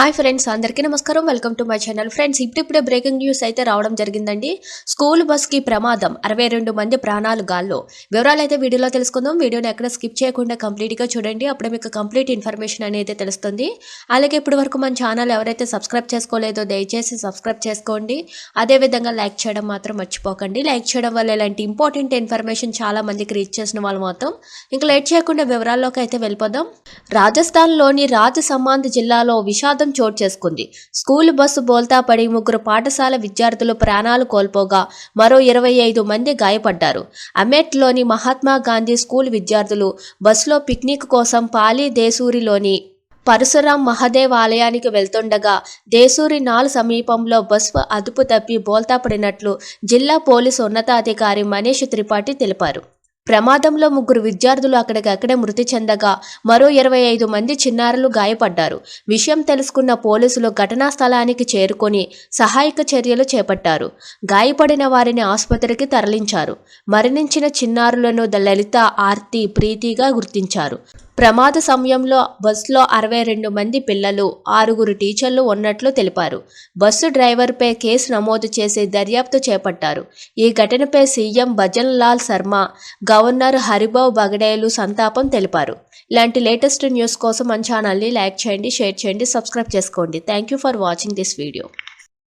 Hi friends, అందరికీ నమస్కారం. Welcome to my channel. Friends, ఇప్పుడిప్పుడే బ్రేకింగ్ న్యూస్ అయితే రావడం జరిగిందండి. స్కూల్ బస్కి ప్రమాదం, 62 మంది ప్రాణాలు గాల్లో. వివరాలు అయితే వీడియోలో తెలుసుకుందాం. వీడియోని ఎక్కడ స్కిప్ చేయకుండా కంప్లీట్గా చూడండి. అప్పుడే మీకు కంప్లీట్ ఇన్ఫర్మేషన్ అనేది తెలుస్తుంది. అలాగే ఇప్పటి వరకు మన ఛానల్ ఎవరైతే సబ్స్క్రైబ్ చేసుకోలేదో దయచేసి సబ్స్క్రైబ్ చేసుకోండి. అదేవిధంగా లైక్ చేయడం మాత్రం మర్చిపోకండి. లైక్ చేయడం వల్ల ఇలాంటి ఇంపార్టెంట్ ఇన్ఫర్మేషన్ చాలా మందికి రీచ్ చేసిన వాళ్ళు మాత్రం. ఇంకా లేట్ చేయకుండా వివరాల్లోకి అయితే వెళ్ళిపోదాం. రాజస్థాన్లోని రాజసమాంద్ జిల్లాలో విషాదం చోటు చేసుకుంది. స్కూల్ బస్సు బోల్తా పడి 3 పాఠశాల విద్యార్థులు ప్రాణాలు కోల్పోగా మరో 25 మంది గాయపడ్డారు. అమెట్లోని మహాత్మా గాంధీ స్కూల్ విద్యార్థులు బస్సులో పిక్నిక్ కోసం పాలి దేశూరిలోని పరశురాం మహాదేవ్ ఆలయానికి వెళ్తుండగా దేశూరి నాల్ సమీపంలో బస్సు అదుపు తప్పి బోల్తా పడినట్లు జిల్లా పోలీసు ఉన్నతాధికారి మనీష్ త్రిపాఠి తెలిపారు. ప్రమాదంలో 3 విద్యార్థులు అక్కడికక్కడే మృతి చెందగా మరో 25 మంది చిన్నారులు గాయపడ్డారు. విషయం తెలుసుకున్న పోలీసులు ఘటనా స్థలానికి చేరుకొని సహాయక చర్యలు చేపట్టారు. గాయపడిన వారిని ఆసుపత్రికి తరలించారు. మరణించిన చిన్నారులను లలిత, ఆర్తి, ప్రీతిగా గుర్తించారు. ప్రమాద సమయంలో బస్సులో 62 మంది పిల్లలు, 6 టీచర్లు ఉన్నట్లు తెలిపారు. బస్సు డ్రైవర్పై కేసు నమోదు చేసి దర్యాప్తు చేపట్టారు. ఈ ఘటనపై సీఎం భజన్ లాల్ శర్మ, గవర్నర్ హరిభావ్ బగడేలు సంతాపం తెలిపారు. ఇలాంటి లేటెస్ట్ న్యూస్ కోసం మన ఛానల్ని లైక్ చేయండి, షేర్ చేయండి, సబ్స్క్రైబ్ చేసుకోండి. Thank you for watching this video.